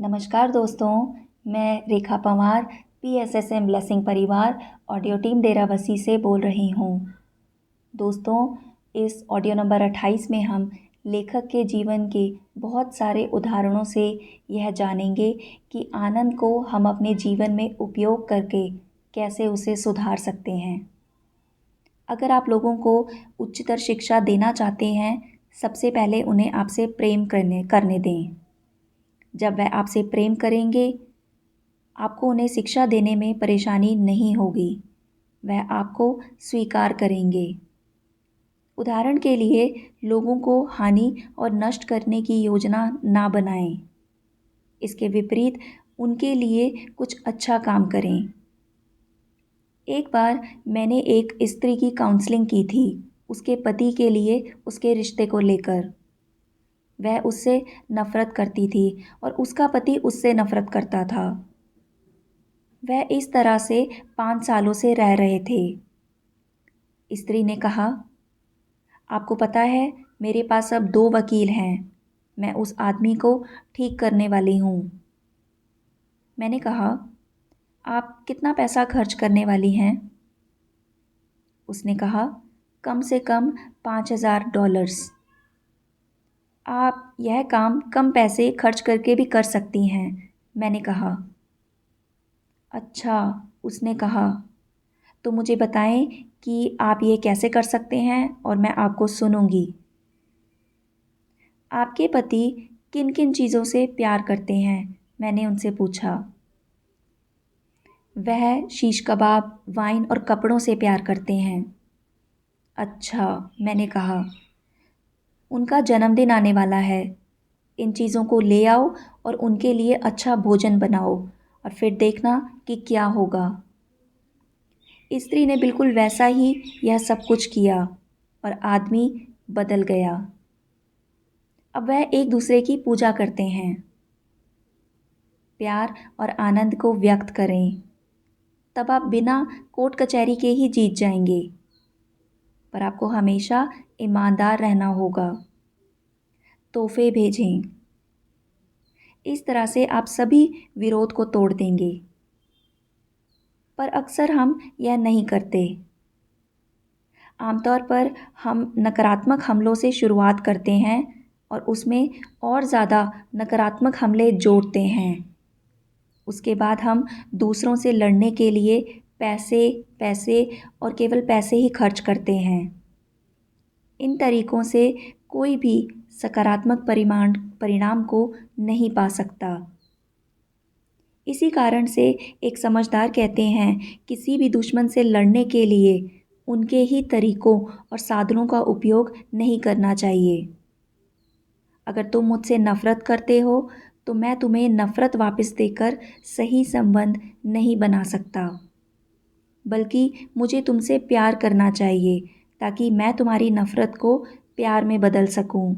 नमस्कार दोस्तों, मैं रेखा पंवार पीएसएसएम ब्लेसिंग परिवार ऑडियो टीम डेराबस्सी से बोल रही हूँ। दोस्तों, इस ऑडियो नंबर 28 में हम लेखक के जीवन के बहुत सारे उदाहरणों से यह जानेंगे कि आनंद को हम अपने जीवन में उपयोग करके कैसे उसे सुधार सकते हैं। अगर आप लोगों को उच्चतर शिक्षा देना चाहते हैं, सबसे पहले उन्हें आपसे प्रेम करने दें। जब वह आपसे प्रेम करेंगे, आपको उन्हें शिक्षा देने में परेशानी नहीं होगी। वह आपको स्वीकार करेंगे। उदाहरण के लिए, लोगों को हानि और नष्ट करने की योजना ना बनाएं। इसके विपरीत उनके लिए कुछ अच्छा काम करें। एक बार मैंने एक स्त्री की काउंसलिंग की थी, उसके पति के लिए उसके रिश्ते को लेकर। वह उससे नफ़रत करती थी और उसका पति उससे नफ़रत करता था। वह इस तरह से 5 सालों से रह रहे थे। स्त्री ने कहा, आपको पता है, मेरे पास अब 2 वकील हैं। मैं उस आदमी को ठीक करने वाली हूँ। मैंने कहा, आप कितना पैसा खर्च करने वाली हैं? उसने कहा, कम से कम $5000। आप यह काम कम पैसे खर्च करके भी कर सकती हैं, मैंने कहा। अच्छा, उसने कहा, तो मुझे बताएं कि आप ये कैसे कर सकते हैं और मैं आपको सुनूंगी। आपके पति किन किन चीज़ों से प्यार करते हैं? मैंने उनसे पूछा। वह शीश कबाब, वाइन और कपड़ों से प्यार करते हैं। अच्छा, मैंने कहा, उनका जन्मदिन आने वाला है। इन चीज़ों को ले आओ और उनके लिए अच्छा भोजन बनाओ और फिर देखना कि क्या होगा। स्त्री ने बिल्कुल वैसा ही यह सब कुछ किया और आदमी बदल गया। अब वह एक दूसरे की पूजा करते हैं। प्यार और आनंद को व्यक्त करें, तब आप बिना कोर्ट कचहरी के ही जीत जाएंगे। पर आपको हमेशा ईमानदार रहना होगा। तोहफे भेजें। इस तरह से आप सभी विरोध को तोड़ देंगे। पर अक्सर हम यह नहीं करते। आमतौर पर हम नकारात्मक हमलों से शुरुआत करते हैं और उसमें और ज़्यादा नकारात्मक हमले जोड़ते हैं। उसके बाद हम दूसरों से लड़ने के लिए पैसे पैसे और केवल पैसे ही खर्च करते हैं। इन तरीकों से कोई भी सकारात्मक परिणाम को नहीं पा सकता। इसी कारण से एक समझदार कहते हैं, किसी भी दुश्मन से लड़ने के लिए उनके ही तरीकों और साधनों का उपयोग नहीं करना चाहिए। अगर तुम मुझसे नफ़रत करते हो, तो मैं तुम्हें नफ़रत वापस देकर सही संबंध नहीं बना सकता, बल्कि मुझे तुमसे प्यार करना चाहिए ताकि मैं तुम्हारी नफ़रत को प्यार में बदल सकूं।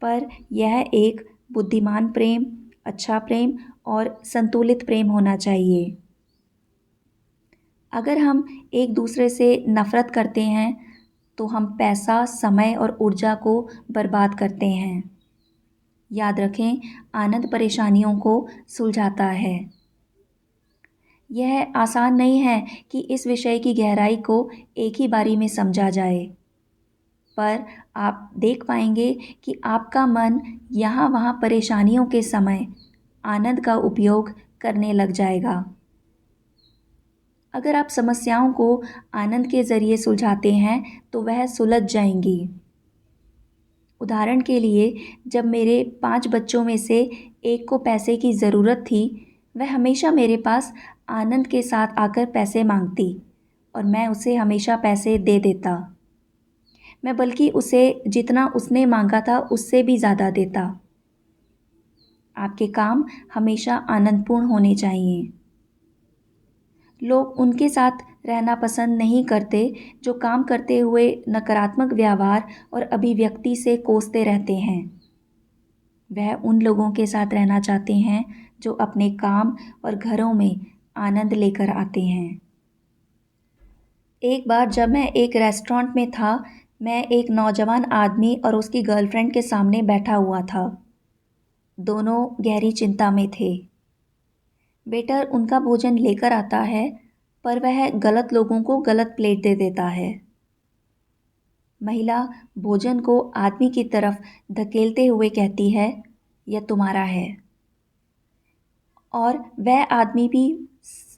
पर यह एक बुद्धिमान प्रेम, अच्छा प्रेम और संतुलित प्रेम होना चाहिए। अगर हम एक दूसरे से नफ़रत करते हैं, तो हम पैसा, समय और ऊर्जा को बर्बाद करते हैं। याद रखें, आनंद परेशानियों को सुलझाता है। यह आसान नहीं है कि इस विषय की गहराई को एक ही बारी में समझा जाए, पर आप देख पाएंगे कि आपका मन यहाँ वहाँ परेशानियों के समय आनंद का उपयोग करने लग जाएगा। अगर आप समस्याओं को आनंद के ज़रिए सुलझाते हैं, तो वह सुलझ जाएंगी। उदाहरण के लिए, जब मेरे 5 बच्चों में से एक को पैसे की ज़रूरत थी, वह हमेशा मेरे पास आनंद के साथ आकर पैसे मांगती और मैं उसे हमेशा पैसे दे देता। मैं बल्कि उसे जितना उसने मांगा था उससे भी ज़्यादा देता। आपके काम हमेशा आनंदपूर्ण होने चाहिए। लोग उनके साथ रहना पसंद नहीं करते जो काम करते हुए नकारात्मक व्यवहार और अभिव्यक्ति से कोसते रहते हैं। वह उन लोगों के साथ रहना चाहते हैं जो अपने काम और घरों में आनंद लेकर आते हैं। एक बार जब मैं एक रेस्टोरेंट में था, मैं एक नौजवान आदमी और उसकी गर्लफ्रेंड के सामने बैठा हुआ था। दोनों गहरी चिंता में थे। वेटर उनका भोजन लेकर आता है, पर वह गलत लोगों को गलत प्लेट दे देता है। महिला भोजन को आदमी की तरफ धकेलते हुए कहती है, यह तुम्हारा है। और वह आदमी भी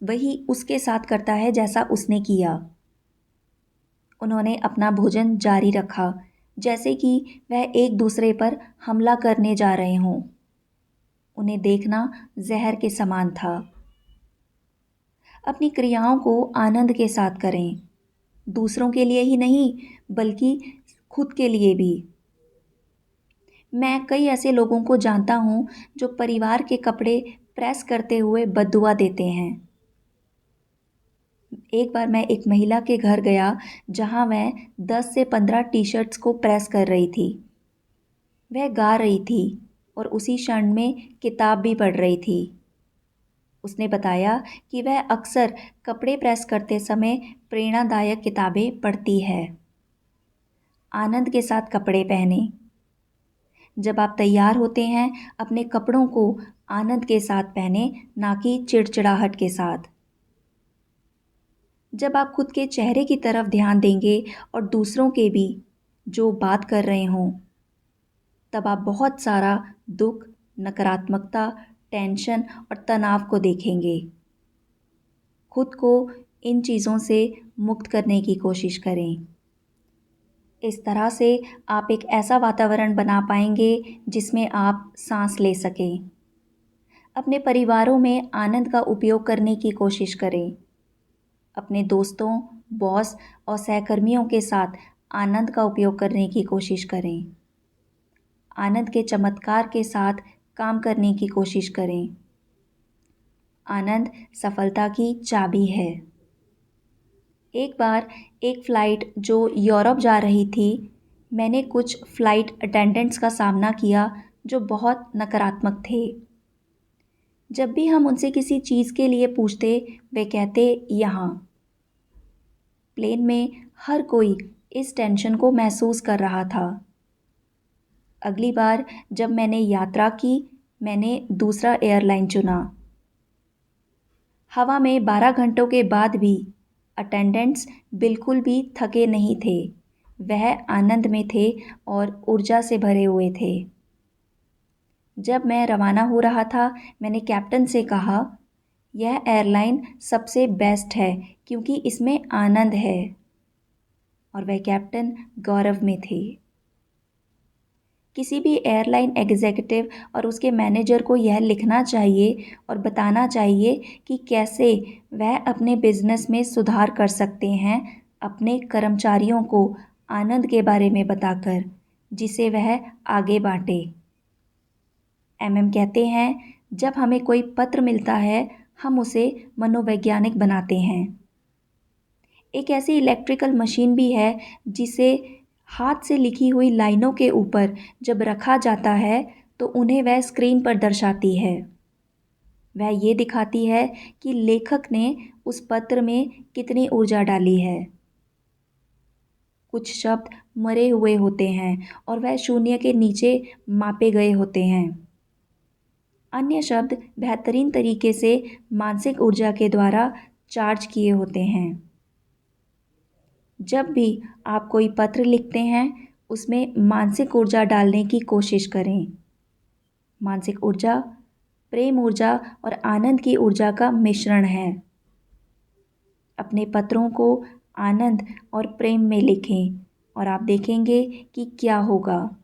वही उसके साथ करता है जैसा उसने किया। उन्होंने अपना भोजन जारी रखा, जैसे कि वह एक दूसरे पर हमला करने जा रहे हों। उन्हें देखना जहर के समान था। अपनी क्रियाओं को आनंद के साथ करें, दूसरों के लिए ही नहीं बल्कि खुद के लिए भी। मैं कई ऐसे लोगों को जानता हूँ जो परिवार के कपड़े प्रेस करते हुए बद्दुआ देते हैं। एक बार मैं एक महिला के घर गया जहाँ वह 10 से 15 टी शर्ट्स को प्रेस कर रही थी। वह गा रही थी और उसी क्षण में किताब भी पढ़ रही थी। उसने बताया कि वह अक्सर कपड़े प्रेस करते समय प्रेरणादायक किताबें पढ़ती है। आनंद के साथ कपड़े पहने। जब आप तैयार होते हैं, अपने कपड़ों को आनंद के साथ पहने, ना कि चिड़चिड़ाहट के साथ। जब आप खुद के चेहरे की तरफ ध्यान देंगे और दूसरों के भी जो बात कर रहे हों, तब आप बहुत सारा दुख, नकारात्मकता, टेंशन और तनाव को देखेंगे। खुद को इन चीज़ों से मुक्त करने की कोशिश करें। इस तरह से आप एक ऐसा वातावरण बना पाएंगे जिसमें आप सांस ले सकें। अपने परिवारों में आनंद का उपयोग करने की कोशिश करें। अपने दोस्तों, बॉस और सहकर्मियों के साथ आनंद का उपयोग करने की कोशिश करें। आनंद के चमत्कार के साथ काम करने की कोशिश करें। आनंद सफलता की चाबी है। एक बार एक फ़्लाइट जो यूरोप जा रही थी, मैंने कुछ फ़्लाइट अटेंडेंट्स का सामना किया जो बहुत नकारात्मक थे। जब भी हम उनसे किसी चीज़ के लिए पूछते, वे कहते यहाँ। प्लेन में हर कोई इस टेंशन को महसूस कर रहा था। अगली बार जब मैंने यात्रा की, मैंने दूसरा एयरलाइन चुना। हवा में 12 घंटों के बाद भी अटेंडेंट्स बिल्कुल भी थके नहीं थे। वह आनंद में थे और ऊर्जा से भरे हुए थे। जब मैं रवाना हो रहा था, मैंने कैप्टन से कहा, यह एयरलाइन सबसे बेस्ट है क्योंकि इसमें आनंद है। और वह कैप्टन गौरव में थे। किसी भी एयरलाइन एग्जीक्यूटिव और उसके मैनेजर को यह लिखना चाहिए और बताना चाहिए कि कैसे वह अपने बिजनेस में सुधार कर सकते हैं, अपने कर्मचारियों को आनंद के बारे में बताकर, जिसे वह आगे बांटे। कहते हैं, जब हमें कोई पत्र मिलता है, हम उसे मनोवैज्ञानिक बनाते हैं। एक ऐसी इलेक्ट्रिकल मशीन भी है जिसे हाथ से लिखी हुई लाइनों के ऊपर जब रखा जाता है तो उन्हें वह स्क्रीन पर दर्शाती है। वह ये दिखाती है कि लेखक ने उस पत्र में कितनी ऊर्जा डाली है। कुछ शब्द मरे हुए होते हैं और वह शून्य के नीचे मापे गए होते हैं। अन्य शब्द बेहतरीन तरीके से मानसिक ऊर्जा के द्वारा चार्ज किए होते हैं। जब भी आप कोई पत्र लिखते हैं, उसमें मानसिक ऊर्जा डालने की कोशिश करें। मानसिक ऊर्जा, प्रेम ऊर्जा और आनंद की ऊर्जा का मिश्रण है। अपने पत्रों को आनंद और प्रेम में लिखें और आप देखेंगे कि क्या होगा।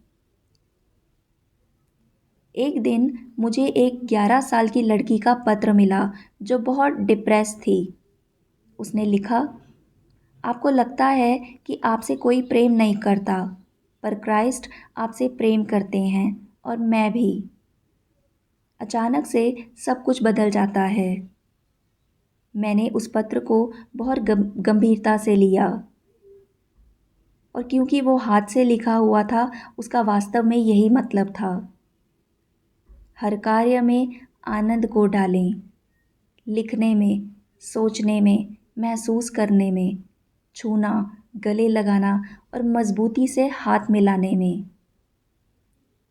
एक दिन मुझे एक 11 साल की लड़की का पत्र मिला जो बहुत डिप्रेस थी। उसने लिखा, आपको लगता है कि आपसे कोई प्रेम नहीं करता, पर क्राइस्ट आपसे प्रेम करते हैं और मैं भी। अचानक से सब कुछ बदल जाता है। मैंने उस पत्र को बहुत गंभीरता से लिया और क्योंकि वो हाथ से लिखा हुआ था, उसका वास्तव में यही मतलब था। हर कार्य में आनंद को डालें, लिखने में, सोचने में, महसूस करने में, छूना, गले लगाना और मजबूती से हाथ मिलाने में।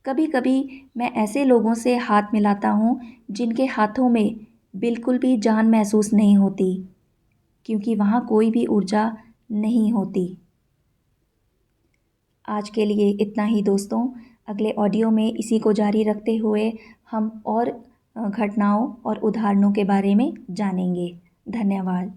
कभी कभी मैं ऐसे लोगों से हाथ मिलाता हूँ जिनके हाथों में बिल्कुल भी जान महसूस नहीं होती, क्योंकि वहाँ कोई भी ऊर्जा नहीं होती। आज के लिए इतना ही दोस्तों। अगले ऑडियो में इसी को जारी रखते हुए हम और घटनाओं और उदाहरणों के बारे में जानेंगे। धन्यवाद।